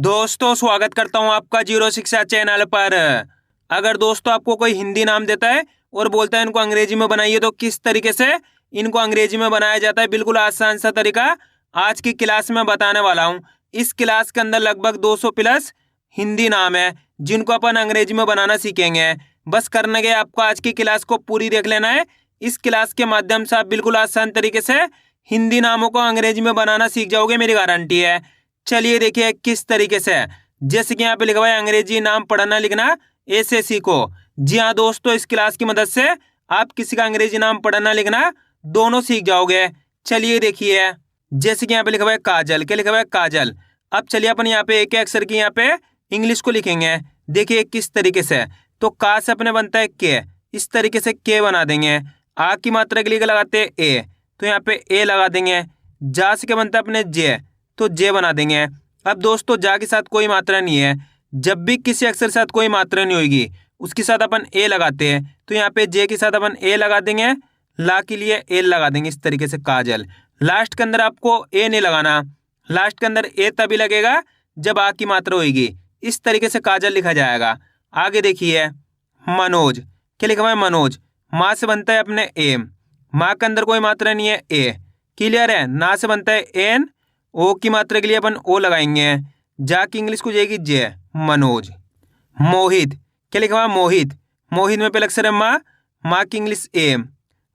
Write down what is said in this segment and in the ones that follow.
दोस्तों स्वागत करता हूं आपका जीरो शिक्षा चैनल पर। अगर दोस्तों आपको कोई हिंदी नाम देता है और बोलता है इनको अंग्रेजी में बनाइए तो किस तरीके से इनको अंग्रेजी में बनाया जाता है, बिल्कुल आसान सा तरीका आज की क्लास में बताने वाला हूं। इस क्लास के अंदर लगभग 200 प्लस हिंदी नाम है जिनको अपन अंग्रेजी में बनाना सीखेंगे। बस करने के आपको आज की क्लास को पूरी देख लेना है। इस क्लास के माध्यम से आप बिल्कुल आसान तरीके से हिंदी नामों को अंग्रेजी में बनाना सीख जाओगे, मेरी गारंटी है। चलिए देखिए किस तरीके से। जैसे कि यहाँ पे लिखा हुआ है अंग्रेजी नाम पढ़ना लिखना ऐसे सीखो। जी हाँ दोस्तों, इस क्लास की मदद से आप किसी का अंग्रेजी नाम पढ़ना लिखना दोनों सीख जाओगे। चलिए देखिए, जैसे कि यहाँ पे लिखा हुआ है काजल, क्या लिखा हुआ है काजल। अब चलिए अपन यहाँ पे एक अक्षर की यहाँ पे इंग्लिश को लिखेंगे। देखिए किस तरीके से। तो का से अपने बनता है के, इस तरीके से के बना देंगे। आ की मात्रा के लिए लगाते हैं ए, तो यहाँ पे ए लगा देंगे। जा से क्या बनता है अपने जे, तो जे बना देंगे। अब दोस्तों जा के साथ कोई मात्रा नहीं है, जब भी किसी अक्षर के साथ कोई मात्रा नहीं होगी उसके साथ अपन ए लगाते हैं, तो यहाँ पे जे के साथ अपन ए लगा देंगे। ला के लिए ए लगा देंगे, इस तरीके से काजल। लास्ट के अंदर आपको ए नहीं लगाना, लास्ट के अंदर ए तभी लगेगा जब आ की मात्रा होगी। इस तरीके से काजल लिखा जाएगा। आगे देखिए मनोज, क्या लिखा हुआ है मनोज। माँ से बनता है अपने एम, माँ के अंदर कोई मात्रा नहीं है ए, क्लियर है। ना से बनता है एन, ओ की मात्रा के लिए अपन ओ लगाएंगे। जा की इंग्लिश को जाएगी जे, मनोज। मोहित, क्या लिखा हुआ है मोहित। मोहित में पहले अक्षर है माँ, माँ की इंग्लिश एम,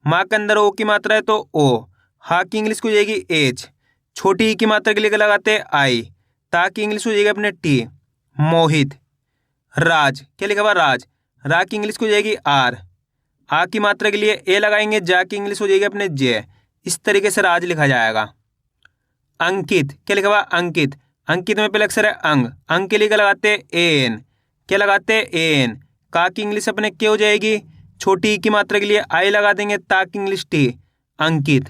माँ के अंदर ओ की मात्रा है तो ओ। हा की इंग्लिश को जाएगी एच, छोटी ई की मात्रा के लिए लगाते हैं आई। ता की इंग्लिश हो जाएगी अपने टी, मोहित। राज, क्या लिखा हुआ राज। रा की इंग्लिश को जाएगी आर, आ की मात्रा के लिए ए लगाएंगे। जा की इंग्लिश हो जाएगी अपने जे। इस तरीके से राज लिखा जाएगा। अंकित, क्या लिखा हुआ अंकित। अंकित में पहले अक्षर है अंग, अंग के लिए क्या लगाते हैं एन, क्या लगाते हैं एन। का की इंग्लिश अपने क्या हो जाएगी, छोटी ई की मात्रा के लिए आई लगा देंगे। ता की इंग्लिश टी, अंकित।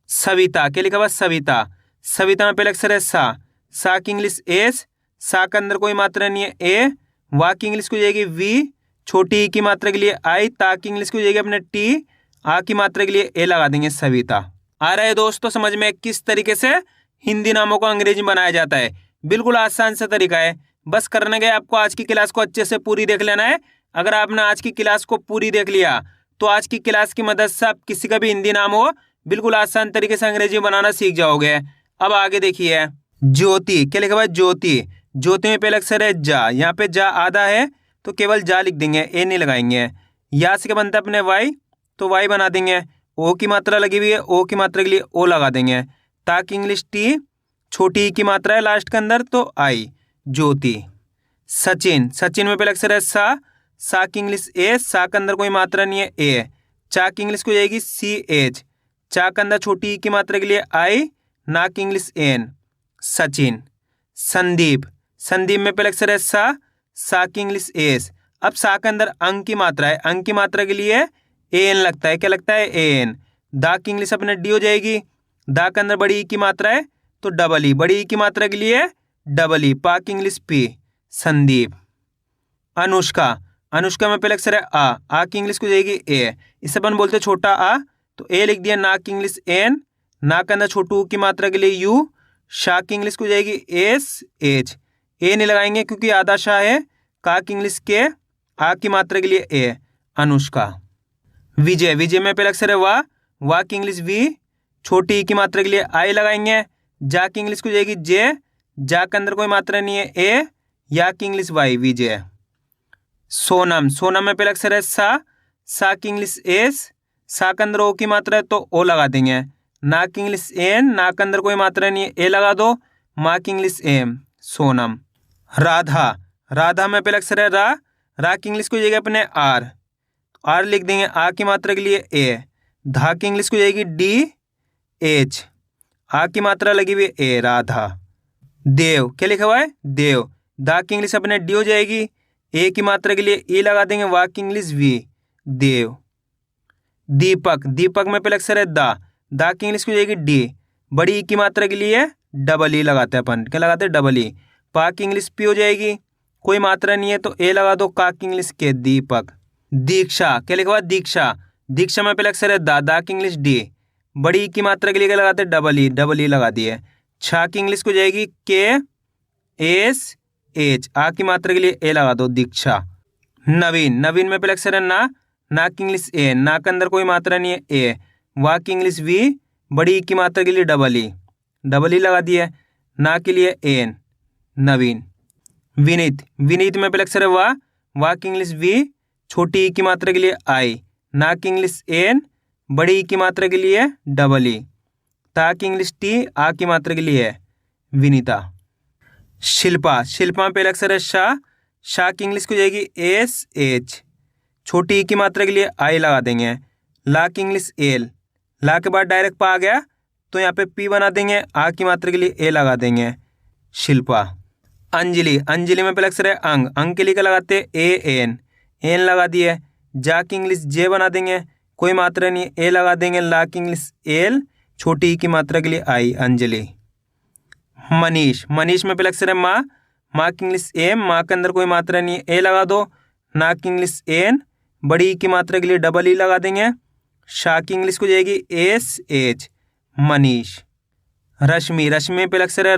सविता, क्या लिखा हुआ सविता। सविता में पहले अक्षर है सा की इंग्लिश एस, सा के अंदर कोई मात्रा नहीं है ए। वा की इंग्लिश को जाएगी वी, छोटी ई की मात्रा के लिए आई। ता की इंग्लिश को जाएगी अपने टी, आ की मात्रा के लिए ए लगा देंगे सविता। आ रहा है दोस्तों समझ में किस तरीके से हिंदी नामों को अंग्रेजी में बनाया जाता है। बिल्कुल आसान सा तरीका है। बस करने गए आपको आज की क्लास को अच्छे से पूरी देख लेना है। अगर आपने आज की क्लास को पूरी देख लिया तो आज की क्लास की मदद से आप किसी का भी हिंदी नाम हो बिल्कुल आसान तरीके से अंग्रेजी में बनाना सीख जाओगे। अब आगे देखिए ज्योति, क्या लिखा हुआ है ज्योति। ज्योति में पहले अक्षर है जा, यहाँ पे जा आधा है तो केवल जा लिख देंगे, ए नहीं लगाएंगे। या से क्या बनता है अपने वाई, तो वाई बना देंगे। ओ की मात्रा लगी हुई है, ओ की मात्रा के लिए ओ लगा देंगे। ताकि इंग्लिश टी, छोटी ई की मात्रा है लास्ट के अंदर तो आई, ज्योति। सचिन, सचिन में पहले अक्षर है सा की इंग्लिश ए, सा के अंदर कोई मात्रा नहीं है ए। चा की इंग्लिश को जाएगी सी एच, चा के अंदर छोटी ई की मात्रा के लिए आई, ना की इंग्लिश एन, सचिन। संदीप, संदीप में पहले अक्षर है सा की इंग्लिश एस। अब सा के अंदर अंग की मात्रा है, अंग की मात्रा के लिए एन लगता है, क्या लगता है एन। दा की इंग्लिश अपने डी हो जाएगी। दा के अंदर बड़ी ई की मात्रा है तो डबल ई, बड़ी ई की मात्रा के लिए डबल ई। पा की इंग्लिश पी, संदीप। अनुष्का, अनुष्का में पहले अक्षर है आ की इंग्लिश को जाएगी ए, इसे अपन बोलते हैं छोटा आ तो ए लिख दिया। ना की इंग्लिश एन, ना के अंदर छोटू की मात्रा के लिए यू। शाह की इंग्लिश को जाएगी एस एच, ए नहीं लगाएंगे क्योंकि आधा शाह है। का की इंग्लिश के, आ की मात्रा के लिए ए, अनुष्का। विजय, विजय में पहले अक्षर है वा की इंग्लिश वी, छोटी ई की मात्रा के लिए आई लगाएंगे। जा की इंग्लिश को जाएगी जे, जा के अंदर कोई मात्रा नहीं है ए। या की इंग्लिश वाई, विजय। सोनम, सोनम में पहले अक्षर है सा की इंग्लिश एस, सा के अंदर ओ की मात्रा है तो ओ लगा देंगे। ना की इंग्लिश एन, ना के अंदर कोई मात्रा नहीं है ए लगा दो। माँ की इंग्लिश एम, सोनम। राधा, राधा में पहले अक्षर है रा की इंग्लिश को जाएगी अपने आर लिख देंगे। आ की मात्रा के लिए ए। धा की इंग्लिश को जाएगी डी एच, आ की मात्रा लगी हुई ए, राधा। देव, क्या लिखा हुआ है देव। दा की इंग्लिश अपने डी हो जाएगी, ए की मात्रा के लिए ए लगा देंगे। वा की इंग्लिश वी, देव। दीपक, दीपक में पहले अक्षर है दा की इंग्लिश को जाएगी डी, बड़ी ई की मात्रा के लिए डबल ई लगाते हैं अपन, क्या लगाते हैं डबल ई। पा की इंग्लिश पी हो जाएगी, कोई मात्रा नहीं है तो ए लगा दो। का की इंग्लिश के, दीपक। दीक्षा, क्या लिखा हुआ दीक्षा। दीक्षा में पहले अक्षर है दा की इंग्लिश डी, बड़ी ई की मात्रा के लिए क्या लगाते हैं डबल ई लगा दिए। छा की इंग्लिश को जाएगी के एस एच, आ की मात्रा के लिए ए लगा दो, दीक्षा। नवीन, नवीन में पहले अक्षर है ना की इंग्लिश ए, ना के अंदर कोई मात्रा नहीं है ए। वा की इंग्लिश वी, बड़ी ई की मात्रा के लिए डबल ई लगा दी है। ना के लिए एन, नवीन। विनीत, विनीत में पहले अक्षर है वा की इंग्लिश वी, छोटी ई की मात्रा के लिए आई। ना की इंग्लिश एन, बड़ी ई की मात्रा के लिए डबल ई। ता की इंग्लिश टी, आ की मात्रा के लिए है, विनीता। शिल्पा, शिल्पा में पहले अक्षर है शाह की इंग्लिश को जाएगी एस एच, छोटी ई की मात्रा के लिए आई लगा देंगे। ला की इंग्लिश एल, ला के बाद डायरेक्ट पा आ गया तो यहाँ पे पी बना देंगे, आ की मात्रा के लिए ए लगा देंगे, शिल्पा। अंजलि, अंजलि में पहले अक्षर है अंग के लिए क्या लगाते हैं एन लगा दिए। जा की इंग्लिश जे बना देंगे, कोई मात्रा नहीं, ए लगा देंगे। ला की इंग्लिश एल, छोटी ई की मात्रा के लिए आई, अंजलि। मनीष, मनीष में पहले अक्षर है माँ की इंग्लिश एम, माँ के अंदर कोई मात्रा नहीं है, ए लगा दो। ना की इंग्लिश एन, बड़ी ई की मात्रा के लिए डबल ई लगा देंगे। शाह की इंग्लिश को जाएगी एस एच, मनीष। रश्मि, रश्मि में पहले अक्षर है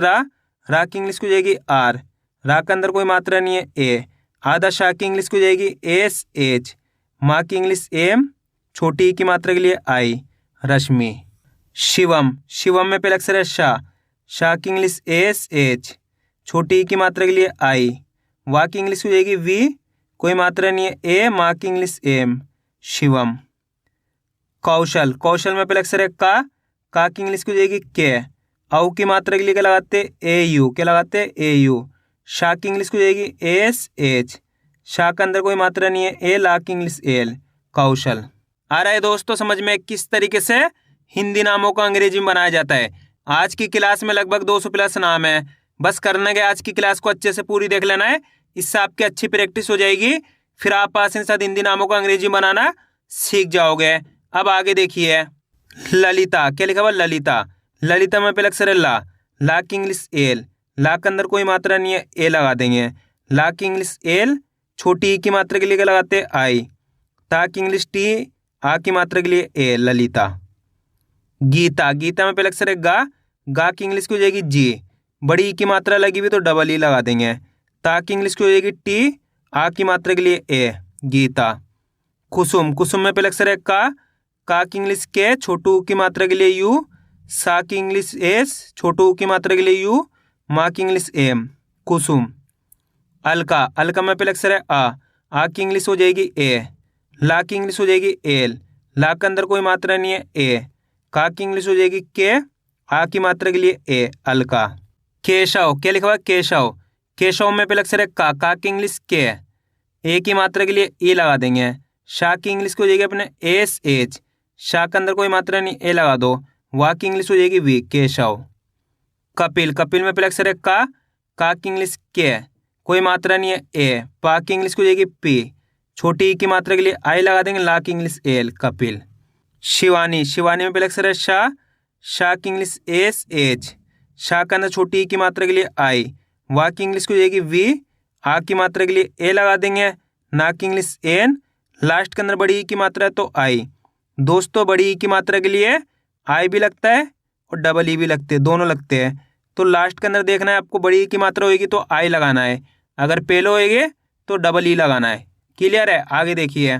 रा की इंग्लिश को जाएगी आर, रा के अंदर कोई मात्रा नहीं है, ए। आधा शाह की इंग्लिश को जाएगी एस एच, माँ की इंग्लिश एम, छोटी ई की मात्रा के लिए आई, रश्मि। शिवम, शिवम में पहले अक्षर है शाह की इंग्लिश एस एच, छोटी ई की मात्रा के लिए आई। वा की इंग्लिश हो जाएगी वी, कोई मात्रा नहीं है, ए। माँ की इंग्लिश एम, शिवम। कौशल, कौशल में पहले अक्षर है का की इंग्लिश को जाएगी के। औ की मात्रा के लिए क्या लगाते ए यू, क्या लगाते ए यू। शाह की इंग्लिश को जाएगी एस एच, शाह के अंदर कोई मात्रा नहीं है, ए। ला की इंग्लिश एल, कौशल। आ रहा है दोस्तों समझ में किस तरीके से हिंदी नामों को अंग्रेजी में बनाया जाता है। आज की क्लास में लगभग 200 प्लस नाम है, बस करना है आज की क्लास को अच्छे से पूरी देख लेना है, इससे आपकी अच्छी प्रैक्टिस हो जाएगी, फिर आप आसानी के साथ हिंदी नामों को अंग्रेजी में बनाना सीख जाओगे। अब आगे देखिए, ललिता, क्या लिखा हुआ ललिता। ललिता में पहले अक्षर है ला की इंग्लिश एल, ला के अंदर कोई मात्रा नहीं है, ए लगा देंगे। ला की इंग्लिश एल, छोटी ई की मात्रा के लिए क्या लगाते आई। ता की इंग्लिश टी, आ की मात्रा के लिए ए, ललिता। गीता, गीता में पहले अक्षर है गा की इंग्लिश की हो जाएगी जी, बड़ी ई की मात्रा लगी हुई तो डबल ई लगा देंगे। ता की इंग्लिश की हो जाएगी टी, आ की मात्रा के लिए ए, गीता। कुसुम, कुसुम में पहले अक्षर है का की इंग्लिश के, छोटू की मात्रा के लिए यू। सा की इंग्लिश एस, छोटू की मात्रा के लिए यू। माँ की इंग्लिश एम, कुसुम। अलका, अलका में पहले अक्षर है आ की इंग्लिश हो जाएगी ए। ला की इंग्लिश हो जाएगी एल, ला के अंदर कोई मात्रा नहीं है, ए। का की इंग्लिश हो जाएगी के, आ की मात्रा के लिए ए, अलका। केशव, क्या लिखा हुआ है केशव। केशव में पहले अक्षर है का की इंग्लिश के, ए की मात्रा के लिए ई लगा देंगे। शाह की इंग्लिश को हो जाएगी अपने एस एच, शाह के अंदर कोई मात्रा नहीं, ए लगा दो। वा की इंग्लिश हो जाएगी वी, केशव। कपिल, कपिल में पहले अक्षर है का की इंग्लिश के, कोई मात्रा नहीं है, ए। पा की इंग्लिश को हो जाएगी पी, छोटी ई की मात्रा के लिए आई लगा देंगे। ला की इंग्लिश एल, कपिल। शिवानी, शिवानी में पहले अक्षर है शाह की इंग्लिश एस एच, शाह के अंदर छोटी ई की मात्रा के लिए आई। वा की इंग्लिश को हो जाएगी वी, आ की मात्रा के लिए ए लगा देंगे। ना की इंग्लिश एन, लास्ट के अंदर बड़ी ई की मात्रा है तो आई। दोस्तों बड़ी ई की मात्रा के लिए आई भी लगता है और डबल ई भी लगते हैं, दोनों लगते हैं, तो लास्ट के अंदर देखना है आपको, बड़ी ई की मात्रा होगी तो आई लगाना है, अगर पहले होएगी तो डबल ई लगाना है। क्लियर है, आगे देखिए।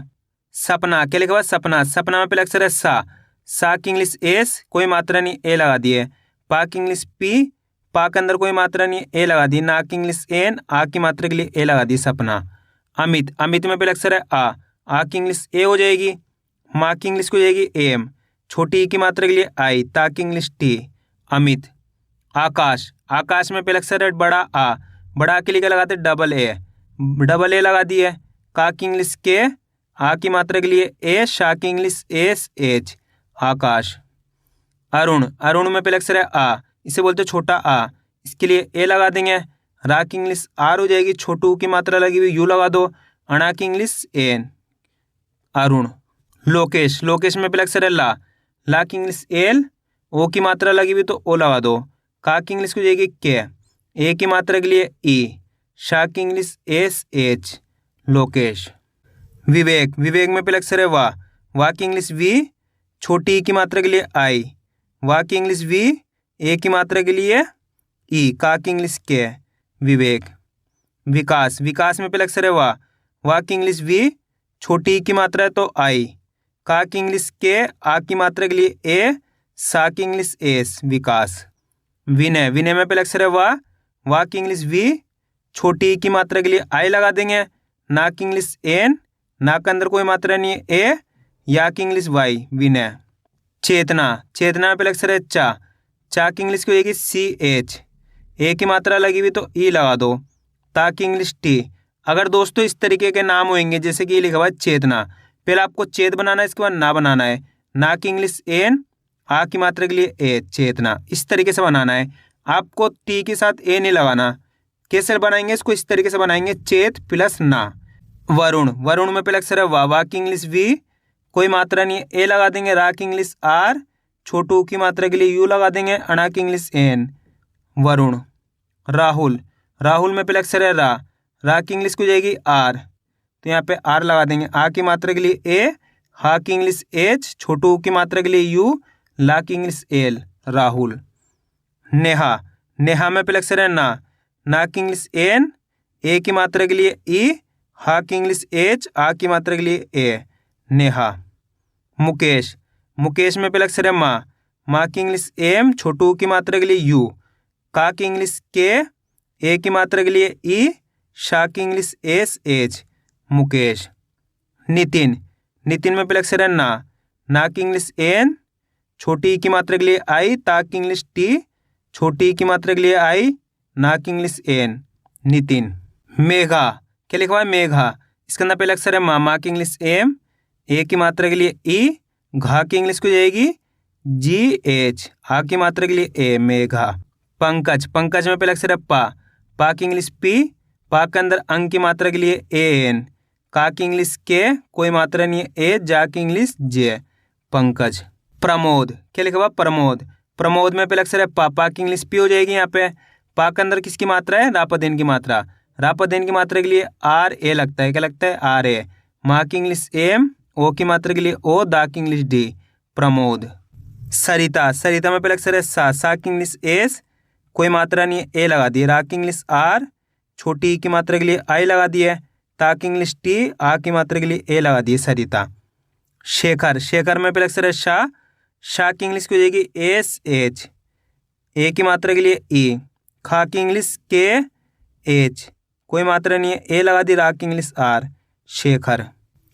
सपना, क्या लिखा हुआ सपना। सपना में पहले अक्षर है सा की इंग्लिश एस, कोई मात्रा नहीं, ए लगा दिए। पा की इंग्लिश पी, पा के अंदर कोई मात्रा नहीं, ए लगा दी। ना की इंग्लिश एन, आ की मात्रा के लिए ए लगा दी, सपना। अमित, अमित में पहले अक्षर है आ की इंग्लिश ए हो जाएगी। माँ की इंग्लिश को हो जाएगी एम, छोटी ई की मात्रा के लिए आई। ता की इंग्लिश टी, अमित। आकाश, आकाश में पहले अक्षर है बड़ा के लिए क्या लगाते डबल ए लगा दिए। का की इंग्लिश के, आ की मात्रा के लिए ए। शाह की इंग्लिश एस एच, आकाश। अरुण, अरुण में पहले अक्षर है इसे बोलते छोटा आ, इसके लिए ए लगा देंगे। रा की इंग्लिश आर हो जाएगी, छोटू की मात्रा लगी हुई यू लगा दो। अणा की इंग्लिश एन, अरुण। लोकेश, लोकेश में पहले अक्षर है ला की इंग्लिश एल, ओ की मात्रा लगी हुई तो ओ लगा दो। का की इंग्लिश हो जाएगी के, ए की मात्रा के लिए ई। शाह की इंग्लिश एस एच, लोकेश। विवेक, विवेक में पहले अक्षर है वा की इंग्लिश वी, छोटी ई की मात्रा के लिए आई। वा की इंग्लिश वी, ए की मात्रा के लिए ई। का की इंग्लिश के, विवेक। विकास, विकास में पहले अक्षर है वाह की इंग्लिश वी, छोटी ई की मात्रा है तो आई, का की इंग्लिश के, आ की मात्रा के लिए ए, सा की इंग्लिश एस, विकास। विनय, विनय में पहले अक्षर है वाह की इंग्लिश वी, छोटी ई की मात्रा के लिए आई लगा देंगे, ना की इंग्लिश एन, ना के अंदर कोई मात्रा नहीं है ए, या की इंग्लिश वाई, विनय। चेतना, चेतना में पहले अक्षर है चा की इंग्लिश की होगी सी एच, ए की मात्रा लगी हुई तो ई लगा दो, ता की इंग्लिश टी। अगर दोस्तों इस तरीके के नाम होंगे जैसे कि ये लिखा हुआ है चेतना, पहले आपको चेत बनाना है, इसके बाद ना बनाना है, ना की इंग्लिश एन, आ की मात्रा के लिए ए, चेतना, इस तरीके से बनाना है। आपको टी के साथ ए नहीं लगाना। कैसे बनाएंगे इसको, इस तरीके से बनाएंगे, चेत प्लस ना। वरुण, वरुण में पहले अक्षर है वाह की इंग्लिश वी, कोई मात्रा नहीं है, ए लगा देंगे, रा की इंग्लिश आर, छोटू की मात्रा के लिए यू लगा देंगे, अना की इंग्लिश एन, वरुण। राहुल, राहुल में पहले अक्षर है रा की इंग्लिश को जाएगी आर, तो यहाँ पे आर लगा देंगे, आ की मात्रा के लिए ए, हा की इंग्लिश एच, छोटू की मात्रा के लिए यू, ला की इंग्लिश एल, राहुल। नेहा, नेहा में पहले अक्षर है ना की इंग्लिश एन, ए की मात्रा के लिए ई, हा की इंग्लिश एच, आ की मात्रा के लिए ए, नेहा। मुकेश, मुकेश में पहले अक्षर है माँ की इंग्लिश एम, छोटू की मात्रा के लिए यू, का की इंग्लिश के, ए की मात्रा के लिए ई, शा की English S H, Mukesh. Nitin, Nitin में पहले अक्षर है ना की इंग्लिश एन, छोटी ई की मात्रा के लिए आई, ता की इंग्लिश टी, छोटी ई की मात्रा के लिए आई, ना की इंग्लिश एन, नितिन। मेघा, क्या लिखा हुआ है मेघा, इसके अंदर पहले अक्षर है माँ की इंग्लिश एम, ए की मात्रा के लिए ई, घा की इंग्लिश को जाएगी जी एच, आ की मात्रा के लिए ए, मेघा। पंकज, पंकज में पहले अक्षर है पा की इंग्लिश पी, पा के अंदर अंग की मात्रा के लिए ए एन, का की इंग्लिश के, कोई मात्रा नहीं है ए, जा की इंग्लिश जे, पंकज। प्रमोद, क्या लिखा हुआ प्रमोद, प्रमोद में पहले अक्षर है पा की इंग्लिश पी हो जाएगी, यहाँ पे पा के अंदर किसकी मात्रा है, रापदेन की मात्रा, रापदेन की मात्रा के लिए आर ए लगता है, क्या लगता है आर ए, माँ की इंग्लिश एम, ओ की मात्रा के लिए ओ, दा की इंग्लिश डी, प्रमोद। सरिता, सरिता में पहले अक्षर है सा की इंग्लिश एस, कोई मात्रा नहीं है ए लगा दिए, रा की इंग्लिश आर, छोटी ई की मात्रा के लिए आई लगा दी है, ता की इंग्लिश टी, आ की मात्रा के लिए ए लगा दी है, सरिता। शेखर, शेखर में पहले अक्षर है शा की इंग्लिश की हो जाएगी एस एच, ए की मात्रा के लिए ई, खा की इंग्लिश के एच, कोई मात्रा नहीं है ए लगा दी, रा की इंग्लिश आर, शेखर।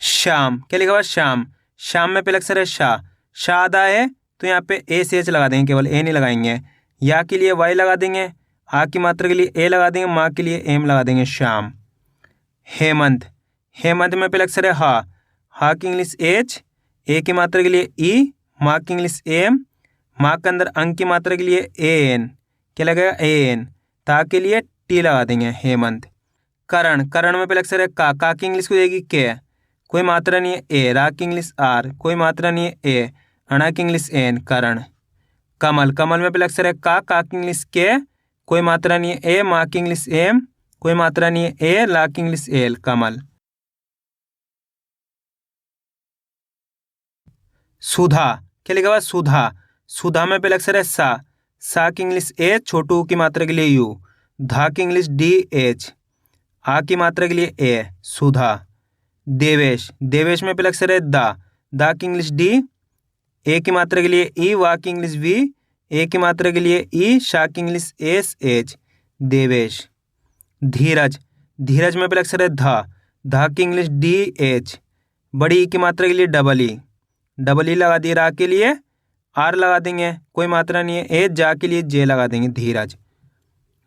श्याम, क्या लिखा हुआ श्याम, श्याम में पहले अक्षर है शा आधा है तो यहाँ पे ए से एच लगा देंगे, केवल ए नहीं लगाएंगे, या के लिए वाई लगा देंगे, आ की मात्रा के लिए ए लगा देंगे, माँ के लिए एम लगा देंगे, श्याम। हेमंत, हेमंत में पहले अक्षर है हा की इंग्लिश एच, ए की मात्रा के लिए ई, माँ की इंग्लिश एम, माँ के अंदर अंग की मात्रा के लिए ए एन, क्या लगेगा ए एन, ता के लिए टी लगा देंगे, हेमंत। करण, करण में पहले अक्षर है का की इंग्लिश को जाएगी के, कोई मात्रा नहीं है ए, रा की इंग्लिश आर, कोई मात्रा नहीं है ए, अणा की इंग्लिश एन, करण। कमल, कमल में पहले अक्षर है का की इंग्लिश के, कोई मात्रा नहीं है ए, माँ की इंग्लिश एम, कोई मात्रा नहीं है ए, ला की इंग्लिश एल, कमल। सुधा, क्या लिखा हुआ सुधा, सुधा में पहले अक्षर है सा की इंग्लिश ए, छोटू की मात्रा के लिए यू, धा की इंग्लिश डी एच, आ की मात्रा के लिए ए, सुधा। देवेश, देवेश में पहले अक्षर है दा की इंग्लिश डी, ए की मात्रा के लिए ई, वा की इंग्लिश वी, ए की मात्रा के लिए ई, शा की इंग्लिश एस एच, देवेश। धीरज, धीरज में पहले अक्षर है धा की इंग्लिश डी एच, बड़ी ई की मात्रा के लिए डबल ई लगा दिए, रा के लिए आर लगा देंगे, कोई मात्रा नहीं है ए, जा के लिए जे लगा देंगे, धीरज।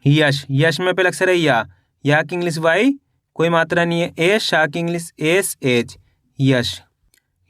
यश, यश में पहले अक्षर है या की इंग्लिश वाई, कोई मात्रा नहीं है ए, शा की इंग्लिश एस एच, यश।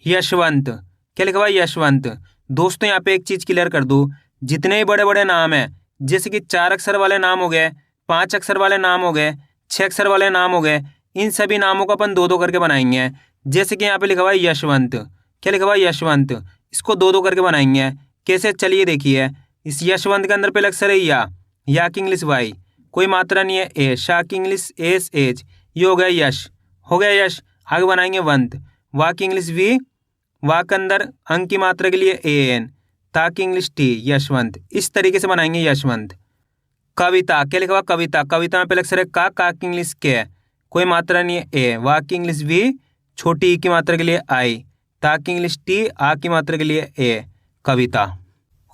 यशवंत, क्या लिखा हुआ यशवंत, दोस्तों यहाँ पे एक चीज़ क्लियर कर दूँ, जितने ही बड़े बड़े नाम हैं, जैसे कि 4 अक्षर वाले नाम हो गए, 5 अक्षर वाले नाम हो गए, 6 अक्षर वाले नाम हो गए, इन सभी नामों को अपन 2-2 करके बनाएंगे। जैसे कि यहाँ पे लिखा हुआ है यशवंत, क्या लिखा हुआ है यशवंत, इसको 2-2 करके बनाएंगे। कैसे, चलिए देखिए, इस यशवंत के अंदर पहले अक्षर है या की इंग्लिश वाई, कोई मात्रा नहीं है ए, शा की इंग्लिश एस एच, ये हो गया यश, हो गया यश। आगे बनाएंगे वंत, वा की इंग्लिश वी, वा के अंदर अंग की मात्रा के लिए ए एन, ता की इंग्लिश टी, यशवंत। इस तरीके से बनाएंगे यशवंत। कविता, क्या लिखा हुआ कविता, कविता में पहले अक्षर है का की इंग्लिश के, कोई मात्रा नहीं है ए, वा की इंग्लिश वी, छोटी ई की मात्रा के लिए आई, ता की इंग्लिश टी, आ की मात्रा के लिए ए, कविता।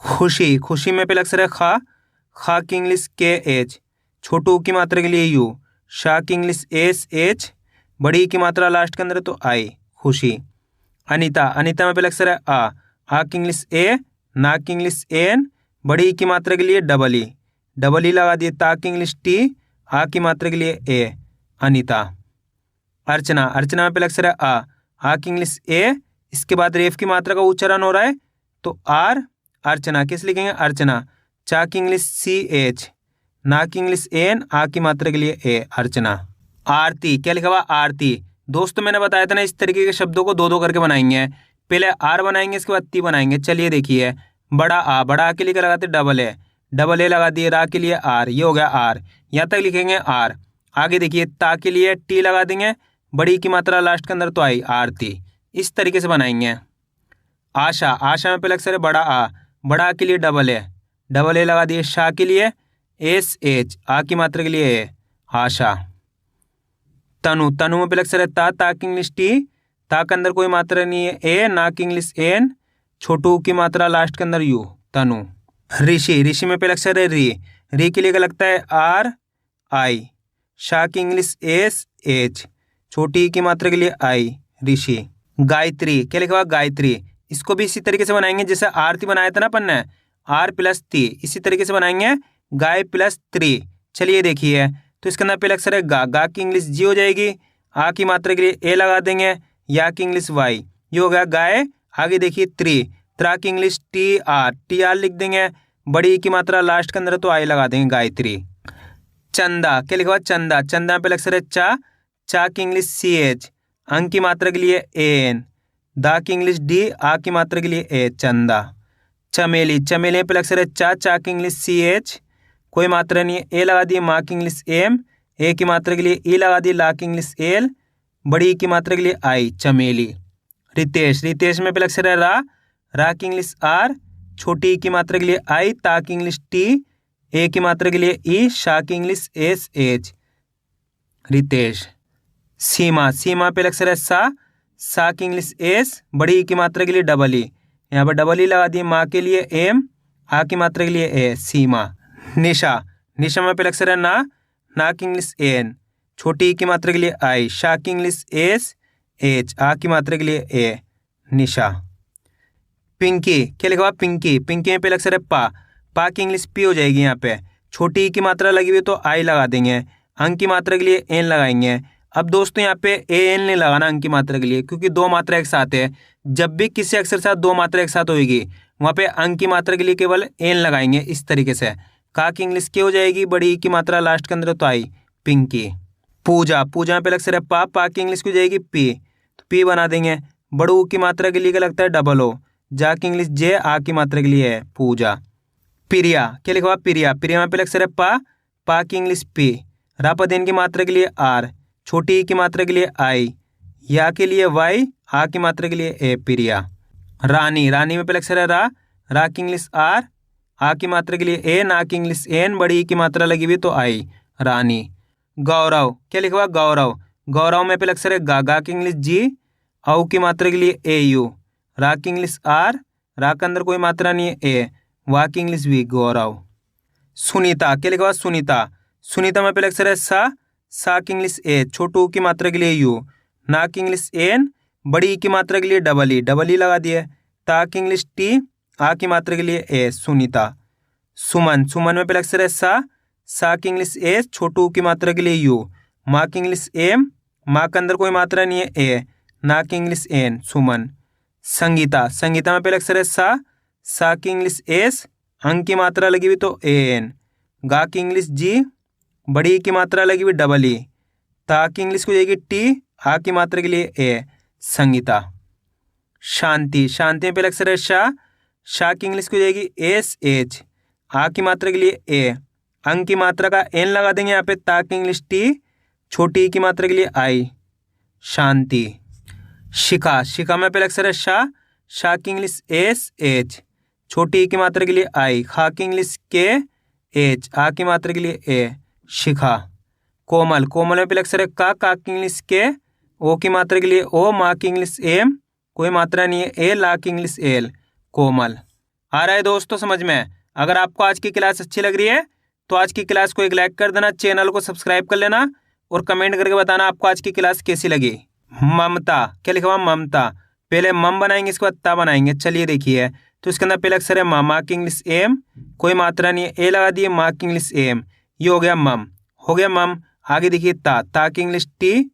खुशी, खुशी में पहले अक्षर है खा की इंग्लिश के एच, छोटू की मात्रा के लिए यू, शा की इंग्लिश एस एच, बड़ी की मात्रा लास्ट के अंदर तो आई, खुशी। अनीता, अनीता में पहले अक्षर है आ की इंग्लिश ए, ना की इंग्लिश एन, बड़ी की मात्रा के लिए डबल ई लगा दिए, ता की इंग्लिश टी, आ की मात्रा के लिए ए, अनीता। अर्चना, अर्चना में पहले अक्षर है आ की इंग्लिश ए, इसके बाद रेफ की मात्रा का उच्चारण हो रहा है तो आर, अर्चना किस लिखेंगे अर्चना, चा की इंग्लिश सी एच, ना की इंग्लिश एन, आ की मात्रा के लिए ए, अर्चना। आरती, क्या लिखा हुआ आरती। दोस्तों मैंने बताया था ना इस तरीके के शब्दों को दो दो करके बनाएंगे, पहले आर बनाएंगे इसके बाद ती बनाएंगे। चलिए देखिए, बड़ा आ के लिए क्या लगाते डबल ए लगा दिए, रा के लिए आर, ये हो गया आर, यहाँ तक लिखेंगे आर। आगे देखिए ता के लिए टी लगा देंगे, बड़ी की मात्रा लास्ट के अंदर तो आई, आरती। इस तरीके से बनाएंगे। आशा, आशा में पहले अक्षर है बड़ा आ के लिए डबल ए लगा दिए, शाह के लिए एस एच, आ की मात्रा के लिए ए, आशा। तनु, तनु में पहले अक्षर है ता की इंग्लिश टी, ता के अंदर कोई मात्रा नहीं है ए, ना की इंग्लिश एन, छोटू की मात्रा लास्ट के अंदर यू, तनु। ऋषि, ऋषि में पहले अक्षर है री के लिए क्या लगता है आर आई, शाह की इंग्लिश एस एच, छोटी की मात्रा के लिए आई, ऋषि। गायत्री, क्या लिखा हुआ गायत्री, इसको भी इसी तरीके से बनाएंगे जैसे आरती बनाया था ना अपन ने, आर प्लस ती, इसी तरीके से बनाएंगे गाय प्लस त्री। चलिए देखिए, तो इसके अंदर पहले अक्षर है गा की इंग्लिश जी हो जाएगी, आ की मात्रा के लिए ए लगा देंगे, या की इंग्लिश वाई, ये हो गया गाय। आगे देखिए त्रा की इंग्लिश टी आर लिख देंगे, बड़ी की मात्रा लास्ट के अंदर तो आई लगा देंगे, गायत्री। चंदा, क्या लिखा हुआ चंदा, चंदा में पहले अक्षर है चा की इंग्लिश सी एच, अंक की मात्रा के लिए एन, दा की इंग्लिश डी, आ की मात्रा के लिए ए, चंदा। चमेली, चमेली में पहले अक्षर है चा की इंग्लिश सी एच, कोई मात्रा नहीं है, ए लगा दिए, माँ की इंग्लिश एम, ए की मात्रा के लिए ई लगा दी, ला की इंग्लिश एल, बड़ी की मात्रा के लिए आई, चमेली। रितेश, रितेश में पहले अक्षर है रा की इंग्लिश आर, छोटी की मात्रा के लिए आई, ता की इंग्लिश टी, ए की मात्रा के लिए ई, शा की इंग्लिश एस एच, रितेश। सीमा, सीमा पे अक्षर है सा की इंग्लिश एस, बड़ी की मात्रा के लिए डबल ई, यहाँ पर डबल ई लगा दिए, माँ के लिए एम, आ की मात्रा के लिए ए, सीमा। निशा, निशा में पे अक्षर है ना की इंग्लिश एन, छोटी की मात्रा के लिए आई, शा की इंग्लिश एस एच, आ की मात्रा के लिए ए, निशा। पिंकी, क्या लिखा हुआ पिंकी, पिंकी में पहले अक्षर है पा की इंग्लिश पी हो जाएगी, यहाँ पे छोटी की मात्रा लगी हुई तो आई लगा देंगे, अंक की मात्रा के लिए एन लगाएंगे। अब दोस्तों यहाँ पे ए एन नहीं लगाना अंक की मात्रा के लिए, क्योंकि दो मात्रा एक साथ है, जब भी किसी अक्षर के साथ दो मात्रा एक साथ होगी वहाँ पे अंक की मात्रा के लिए केवल एन लगाएंगे। इस तरीके से का की इंग्लिश के हो जाएगी, बड़ी की मात्रा लास्ट के अंदर तो आई, पिंकी। पूजा, पूजा में पहले अक्षर है पा की इंग्लिश की हो जाएगी पी, तो पी बना देंगे, बड़ू की मात्रा के लिए क्या लगता है डबल ओ, जा की इंग्लिश जे, आ की मात्रा के लिए है, पूजा। प्रिया, क्या लिखा हुआ प्रिया, प्रिया में पहले अक्षर है पा की इंग्लिश पी, रापदेन की मात्रा के लिए आर, छोटी की मात्रा के लिए आई, या के लिए वाई, आ की मात्रा के लिए ए, प्रिया। रानी, रानी में पहले अक्षर है रा की इंग्लिश आर, आ की मात्रा के लिए ए, ना की इंग्लिश एन, बड़ी की मात्रा लगी हुई तो आई, रानी। गौरव, क्या लिखा हुआ गौरव, गौरव में पहले अक्षर है गा की इंग्लिश जी, औ की मात्रा के लिए ए यू, रा की इंग्लिश आर, रा के अंदर कोई मात्रा नहीं है ए, वा की इंग्लिश वी, गौरव। सुनीता, क्या लिखा हुआ सुनीता, सुनीता में पहले अक्षर है सा की इंग्लिश ए, छोटू की मात्रा के लिए यू, ना की इंग्लिश एन, बड़ी की मात्रा के लिए डबल ई लगा दिए, ता की इंग्लिश टी, आ की मात्रा के लिए ए, सुनीता। सुमन, सुमन में पहले अक्षर है सा की इंग्लिश ए, छोटू की मात्रा के लिए यू, माँ की इंग्लिश एम, माँ के अंदर कोई मात्रा नहीं है ए, ना की इंग्लिश एन, सुमन। संगीता, संगीता में पहले अक्षर है सा की इंग्लिश एस, अंक की मात्रा लगी हुई तो ए एन, गा की इंग्लिश जी, बड़ी की मात्रा लगी हुई डबल ई, ता की इंग्लिश को जाएगी टी, आ की मात्रा के लिए ए, संगीता। शांति, शांति में पहले अक्षर है शा की इंग्लिश को जाएगी एस एच, आ की मात्रा के लिए ए, अंक की मात्रा का एन लगा देंगे यहाँ पे, ता की इंग्लिश टी, छोटी की मात्रा के लिए आई, शांति। शिखा, शिखा में पहले अक्षर है शा की इंग्लिश एस एच, छोटी की मात्रा के लिए आई, खा की इंग्लिश के, एच, आ की मात्रा के लिए ए, शिखा। कोमल, कोमल में पहले अक्षर है का की इंग्लिश के, ओ की मात्रा के लिए ओ, माँ की इंग्लिश एम, कोई मात्रा नहीं है, ए, ला की इंग्लिश एल, कोमल। आ रहा है दोस्तों समझ में? अगर आपको आज की क्लास अच्छी लग रही है तो आज की क्लास को एक लाइक कर देना, चैनल को सब्सक्राइब कर लेना और कमेंट करके बताना आपको आज की क्लास कैसी लगी। ममता, क्या लिखा हुआ? ममता। पहले मम बनाएंगे, इसके बाद ता बनाएंगे। चलिए देखिए, तो इसके अंदर पहले अक्षर है माँ, माँ की इंग्लिश एम, कोई मात्रा नहीं है, ए लगा दिए, माँ की इंग्लिश एम, ये हो गया मम, हो गया मम। आगे देखिए ता की इंग्लिश टी,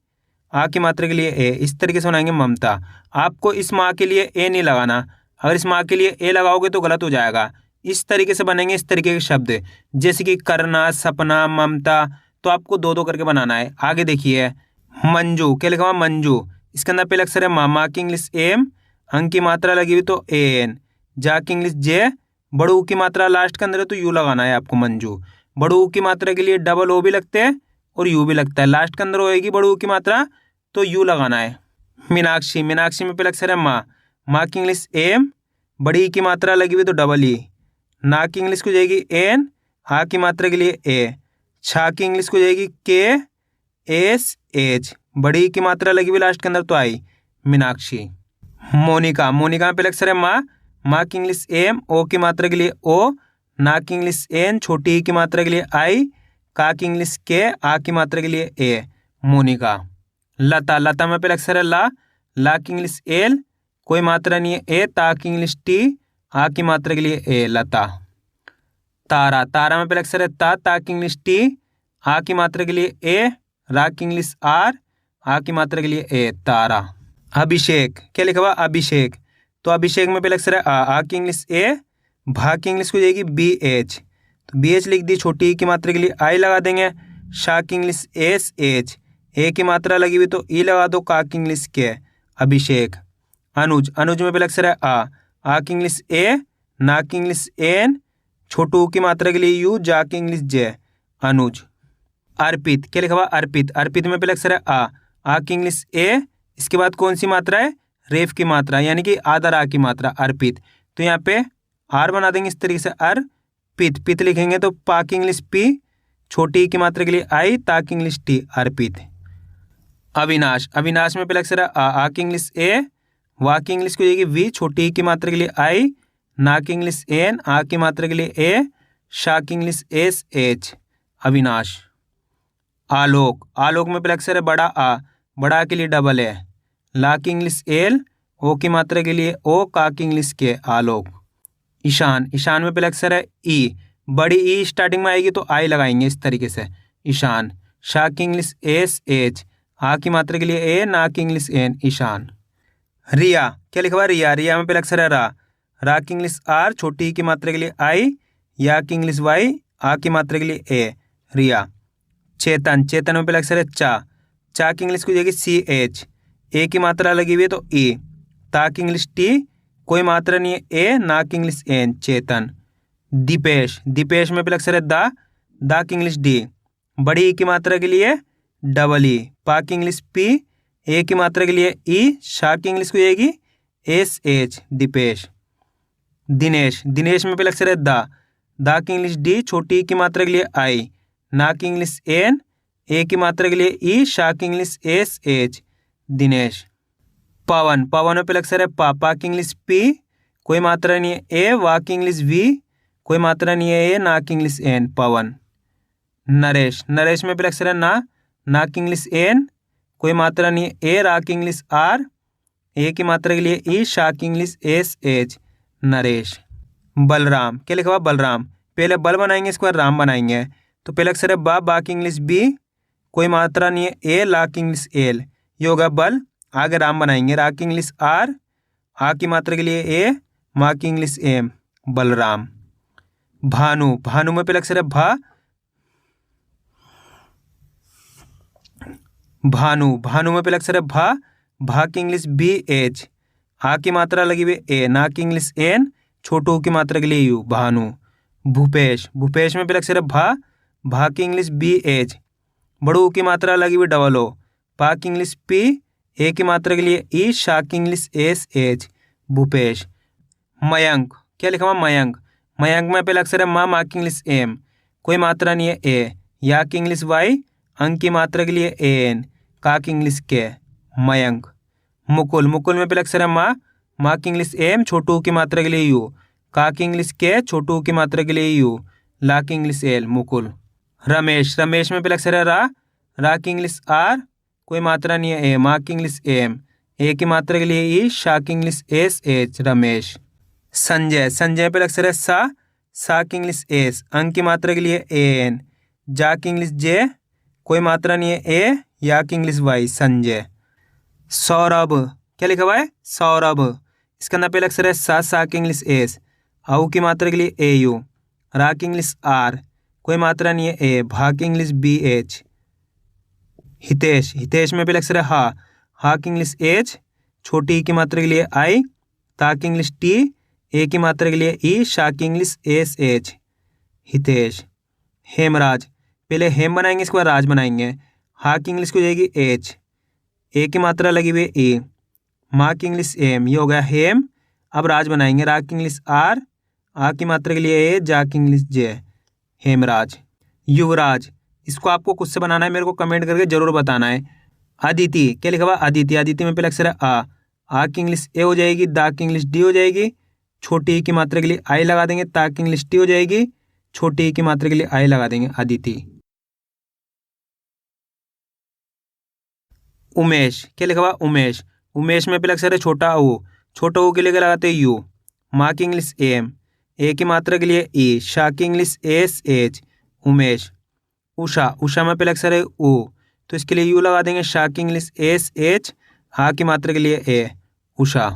आ की मात्रा के लिए ए, इस तरीके से बनाएंगे ममता। आपको इस माँ के लिए ए नहीं लगाना, अगर इस माँ के लिए ए लगाओगे तो गलत हो जाएगा। इस तरीके से बनेंगे, इस तरीके के शब्द, जैसे कि करना, सपना, ममता, तो आपको दो दो करके बनाना है। आगे देखिए मंजू, क्या लिखा हुआ? मंजू। इसके अंदर पहले अक्षर है माँ की इंग्लिश एम, अंक की मात्रा लगी हुई तो ए एन, जा की इंग्लिश जे, बड़ू की मात्रा लास्ट के अंदर है तो यू लगाना है आपको मंजू। बड़ू की मात्रा के लिए डबल ओ भी लगते हैं और यू भी लगता है, लास्ट के अंदर होएगी बड़ू की मात्रा तो यू लगाना है। मीनाक्षी, मीनाक्षी में पहले अक्षर है माँ की इंग्लिश एम, बड़ी की मात्रा लगी हुई तो डबल ई, ना की इंग्लिश को जाएगी एन, आ की मात्रा के लिए ए, छा की इंग्लिश को जाएगी के एस एच, बड़ी की मात्रा लगी हुई लास्ट के अंदर तो आई, मीनाक्षी। मोनिका, मोनिका में पहले अक्षर है माँ की इंग्लिश एम, ओ की मात्रा के लिए ओ, ना की इंग्लिश एन, छोटी की मात्रा के लिए आई, का की इंग्लिश के, आ की मात्रा के लिए ए, मोनिका। लता, लता में पहले अक्षर है ला की इंग्लिश एल, कोई मात्रा नहीं है, ए, ता की इंग्लिश टी, आ की मात्रा के लिए ए, लता। तारा, तारा में पहले अक्षर है ता की इंग्लिश टी, आ की मात्रा के लिए ए, रा की इंग्लिश आर, आ की मात्रा के लिए ए, तारा। अभिषेक, क्या लिखा हुआ? अभिषेक। तो अभिषेक में पहले अक्षर है आ की इंग्लिश ए, भा की इंग्लिश हो जाएगी बी एच, तो बी एच लिख दी, छोटी की मात्रा के लिए आई लगा देंगे, शा की इंग्लिश एस एच, ए की मात्रा लगी हुई तो ई लगा दो, का की इंग्लिश के, अभिषेक। अनुज, अनुज में पहले अक्षर है आ की इंग्लिश ए, ना की इंग्लिश एन, छोटू की मात्रा के लिए यू, जा की इंग्लिश जे, अनुज। अर्पित, क्या लिखा हुआ? अर्पित। अर्पित में पहले अक्षर है आ की इंग्लिश ए, इसके बाद कौन सी मात्रा है? रेफ की मात्रा, यानी कि आधा रा की मात्रा, अर्पित। तो यहाँ पे आर बना देंगे इस तरीके से, अर पित, पित लिखेंगे तो पा की इंग्लिश पी, छोटी की मात्रा के लिए आई, ता की इंग्लिश टी, अर्पित। अविनाश, अविनाश में पहले अक्षर है आ की इंग्लिश ए, वा की इंग्लिश को जाएगी वी, छोटी की मात्रा के लिए आई, ना की इंग्लिश एन, आ की मात्रा के लिए ए, शा की इंग्लिश एस एच, अविनाश। आलोक, आलोक में पहले अक्षर है बड़ा के लिए डबल है, ला की इंग्लिश एल, ओ की मात्रा के लिए ओ, का की इंग्लिश के, आलोक। ईशान, ईशान में पहले अक्षर है ई, बड़ी ई स्टार्टिंग में आएगी तो आई लगाएंगे इस तरीके से, ईशान। शा की इंग्लिश एस एच, आ की मात्रा के लिए ए, ना की इंग्लिश एन, ईशान। रिया, क्या लिखा हुआ? रिया। रिया में पहले अक्षर है रा की इंग्लिश आर, छोटी की मात्रा के लिए आई, या की इंग्लिश वाई, आ की मात्रा के लिए ए, रिया। चेतन, चेतन में पहले अक्षर है चा की इंग्लिश को जाएगी सी एच, ए की मात्रा लगी हुई है तो ई, ता की इंग्लिश टी, कोई मात्रा नहीं है, ए, ना की इंग्लिश एन, चेतन। दीपेश, दीपेश में पहले अक्षर है दा की इंग्लिश डी, बड़ी ई की मात्रा के लिए डबल ई, पा की इंग्लिश पी, ए की मात्रा के लिए ई, शा की इंग्लिश को जाएगी एस एच, दीपेश। दिनेश, दिनेश में पहले अक्षर है दा की इंग्लिश डी, छोटी की मात्रा के लिए आई, ना की इंग्लिश एन, ए की मात्रा के लिए ई, शा की इंग्लिश एस एच, दिनेश। पवन, पवन में पहले अक्षर है पा की इंग्लिश पी, कोई मात्रा नहीं है, ए, वा की इंग्लिश वी, कोई मात्रा नहीं है, ए, ना की इंग्लिश एन, पवन। नरेश, नरेश में पहले अक्षर है ना की इंग्लिश एन, कोई मात्रा नहीं है, ए, रा की इंग्लिश आर, ए की मात्रा के लिए ई, शा की English S H, Naresh. Balram, क्या लिखा हुआ? बलराम। पहले बल बनाएंगे, इसके बाद राम बनाएंगे, तो पहले अक्षर है बा की इंग्लिश बी, कोई मात्रा नहीं है, ए, ला की इंग्लिश एल, ये होगा बल। आगे राम बनाएंगे, रा की इंग्लिश आर, आ की मात्रा के लिए ए, माँ की इंग्लिश एम, बलराम। भानु, भानु में पहले अक्षर है भानु, भानु में पहले अक्षर है भा की इंग्लिश बी एच, आ की मात्रा लगी हुई ए, ना की इंग्लिश एन, छोटू की मात्रा के लिए यू, भानु। भूपेश, भूपेश में पहले अक्षर है भा की इंग्लिश बी एच, बड़ू की मात्रा लगी हुई डबल ओ, पा की इंग्लिश पी, ए की मात्रा के लिए ई, शा की English S H, Bhupesh. Mayank, क्या लिखा हुआ? मयंक। मयंक में पहले अक्षर है माँ की इंग्लिश एम, कोई मात्रा नहीं है ए, या की इंग्लिश वाई, अंक की मात्रा के लिए ए एन, का की इंग्लिश के, मयंक। मुकुल, मुकुल में पहले अक्षर है माँ की इंग्लिश एम, छोटू की मात्रा के लिए यू, का की इंग्लिश के, छोटू की मात्रा के लिए यू, ला की इंग्लिश एल, मुकुल। रमेश, रमेश में पहले अक्षर है रा की इंग्लिश आर, कोई मात्रा नहीं है ए, माँ की इंग्लिश एम, ए की मात्रा के लिए ई, शा की English S H, Ramesh. Sanjay, Sanjay पे अक्षर है सा की इंग्लिश एस, अंक की मात्रा के लिए ए एन, जा की इंग्लिश जे, कोई मात्रा नहीं है ए, या की इंग्लिश वाई, संजय। सौरभ, क्या लिखा हुआ है सौरभ, इसके अंदर पहले अक्षर है सा की इंग्लिश एस, आउ की मात्रा के लिए ए यू, रा की इंग्लिश आर, कोई मात्रा नहीं है ए, भा की English B H. Hitesh, Hitesh में पहले अक्षर है हा की इंग्लिश एच, छोटी की मात्रा के लिए आई, ता की इंग्लिश टी, ए की मात्रा के लिए ई, शा की English S H, Hitesh. Hemraj, पहले हेम बनाएंगे, इसके बाद राज बनाएंगे। हा की इंग्लिश को जाएगी एच, ए की मात्रा लगी हुई ए, माँ की इंग्लिश एम, ये हो गया हेम। अब राज बनाएंगे, रा की इंग्लिश आर, आ की मात्रा के लिए ए, जा की इंग्लिश जे, हेमराज। युवराज, इसको आपको खुद से बनाना है, मेरे को कमेंट करके जरूर बताना है। अदिति, क्या लिखा हुआ अदिति, अदिति में पहले अक्षर है आ की इंग्लिश ए हो जाएगी, दा की इंग्लिश डी हो जाएगी, छोटी की मात्रा के लिए आई लगा देंगे, ता की इंग्लिश टी हो जाएगी, छोटी की मात्रा के लिए आई लगा देंगे, अदिति। उमेश, क्या लिखा हुआ उमेश, उमेश में पहले अक्षर है छोटा ओ के लिए लगाते हैं यू, माँ की इंग्लिश एम, ए की मात्रा के लिए ई, शा की English S H, Umesh. Usha, Usha में पहले अक्षर है ओ, तो इसके लिए यू लगा देंगे, शा की इंग्लिश एस एच, हा की मात्रा के लिए ए, उषा।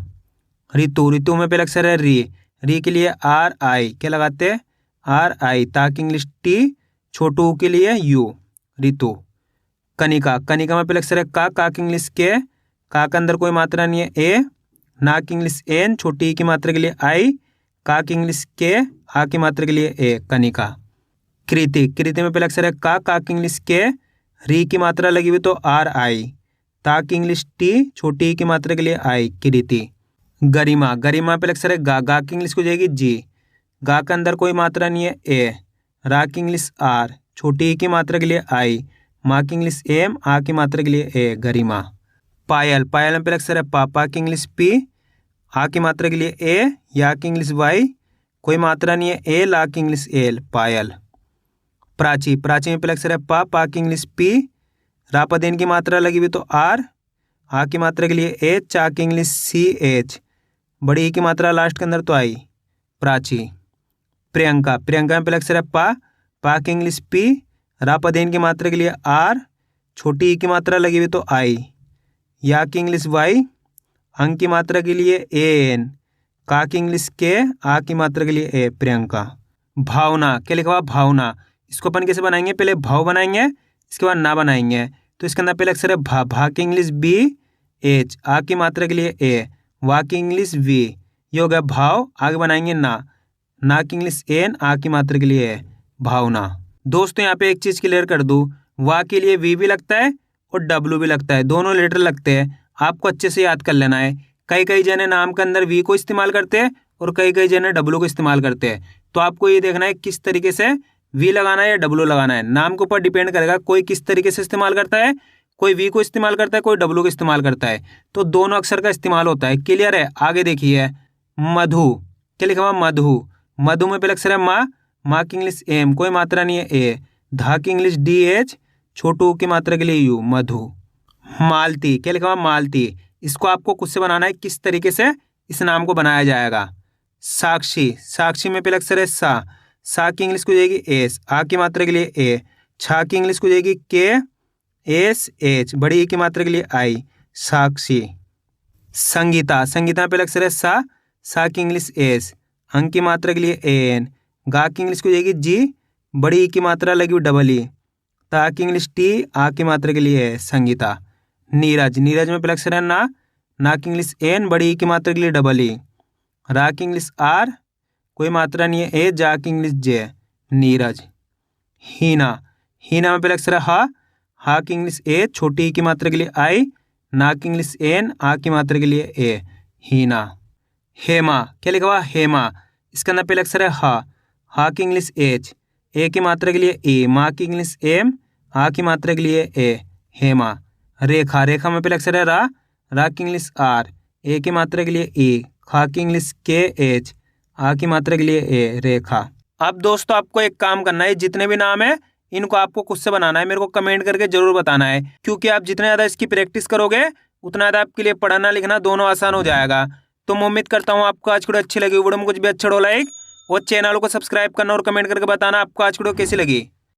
ऋतु, ऋतु में पहले अक्षर है री के लिए आर आई, क्या लगाते हैं आर आई, ता की इंग्लिश टी, छोटू के लिए यू, ऋतु। कनिका, कनिका में पहले अक्षर है का की इंग्लिश के, का अंदर कोई मात्रा नहीं है ए, ना की इंग्लिश एन, छोटी की मात्रा के लिए आई, का की इंग्लिश के, आ की मात्रा के लिए ए, कनिका। कृति, कृति में पहले अक्षर है का की इंग्लिश के, री की मात्रा लगी हुई तो आर आई, ता की इंग्लिश टी, छोटी की मात्रा के लिए आई, कृति। गरिमा, गरिमा पहले अक्षर है गा की इंग्लिश को जाएगी जी, गा के अंदर कोई मात्रा नहीं है ए, रा की इंग्लिश आर, छोटी की मात्रा के लिए आई, माँ की इंग्लिश एम, आ की मात्रा के लिए ए, गरिमा। पायल, पायल में पहले अक्षर है पा की इंग्लिश पी, आ की मात्रा के लिए ए, या की इंग्लिश वाई, कोई मात्रा नहीं है ए, ला की इंग्लिश एल, पायल। प्राची, प्राची में पहले अक्षर है पा की इंग्लिश पी, रा पदेन की मात्रा लगी हुई तो आर, आ की मात्रा के लिए ए, चा की इंग्लिश सी एच, बड़ी ई की मात्रा लास्ट के अंदर तो आई, प्राची। प्रियंका, प्रियंका में पहले अक्षर है पा की इंग्लिश पी, रा पदेन की मात्रा के लिए आर, छोटी ई की मात्रा लगी हुई तो आई, या की इंग्लिश वाई, अंक की मात्रा के लिए ए एन, का की इंग्लिश के, आ की मात्रा के लिए ए, प्रियंका। भावना, क्या लिखा हुआ भावना, इसको अपन कैसे बनाएंगे, पहले भाव बनाएंगे, इसके बाद ना बनाएंगे। तो इसके अंदर पहले अक्षर है भा की इंग्लिश बी एच, आ की मात्रा के लिए ए, वा की इंग्लिश वी, ये हो गया भाव। आगे बनाएंगे ना की इंग्लिश एन, आ की मात्रा के लिए ए, भावना। दोस्तों यहाँ पे एक चीज़ क्लियर कर दूँ, वा के लिए वी भी लगता है और डब्लू भी लगता है, दोनों लेटर लगते हैं, आपको अच्छे से याद कर लेना है। कई जने नाम के अंदर वी को इस्तेमाल करते हैं और कई जने डब्लू को इस्तेमाल करते हैं, तो आपको ये देखना है किस तरीके से वी लगाना है या डब्लू लगाना है। नाम के ऊपर डिपेंड करेगा, कोई किस तरीके से इस्तेमाल करता है, कोई वी को इस्तेमाल करता है, कोई डब्लू को इस्तेमाल करता है, तो दोनों अक्षर का इस्तेमाल होता है। क्लियर है? आगे देखिए, मधु, क्या लिखा हुआ मधु, मधु में पहले अक्षर है माँ की इंग्लिश एम, कोई मात्रा नहीं है ए, धा की इंग्लिश डी एच, छोटू की मात्रा के लिए यू, मधु। मालती, क्या लिखा हुआ मालती, इसको आपको खुद से बनाना है किस तरीके से इस नाम को बनाया जाएगा। साक्षी, साक्षी में पहले अक्षर है सा की इंग्लिश को जाएगी एस, आ की मात्रा के लिए ए, छा की इंग्लिश को जाएगी के एस एच, बड़ी ई की मात्रा के लिए आई, साक्षी। संगीता, संगीता में पहले अक्षर है सा की इंग्लिश एस, अंक की मात्रा के लिए ए एन, गा की इंग्लिश को जाएगी जी, बड़ी ई की मात्रा लगी हुई डबल ई, ता की इंग्लिश टी, आ की मात्रा के लिए है, संगीता। नीरज, नीरज में पहले अक्षर है ना की इंग्लिश एन, बड़ी ई की मात्रा के लिए डबल ई, रा की इंग्लिश आर, कोई मात्रा नहीं है ए, जा की इंग्लिश जे, नीरज। हीना, हीना में पहले अक्षर है हा की इंग्लिश ए, छोटी ई की मात्रा के लिए आई, ना की इंग्लिश एन, आ की मात्रा के लिए ए, हीना। हेमा, क्या लिखा हुआ हेमा, इसके अंदर पहले अक्षर है हा की इंग्लिश एच, ए की मात्रा के लिए ए, माँ की इंग्लिश एम, आ की मात्रा के लिए ए, हेमा। रेखा, रेखा में पहले अक्षर है रा, रा की इंग्लिश आर, ए की मात्रा के लिए ई, खा की इंग्लिश के एच, आ की मात्रा के लिए ए, रेखा। अब दोस्तों आपको एक काम करना है, जितने भी नाम है इनको आपको खुद से बनाना है, मेरे को कमेंट करके जरूर बताना है, क्योंकि आप जितना ज़्यादा इसकी प्रैक्टिस करोगे उतना ज़्यादा आपके लिए पढ़ना लिखना दोनों आसान हो जाएगा। तो मैं उम्मीद करता हूँ आपको आज की वीडियो अच्छी लगी, वीडियो में कुछ भी अच्छा हो लाइक और चैनल को सब्सक्राइब करना और कमेंट करके बताना आपको आज की वीडियो कैसी लगी।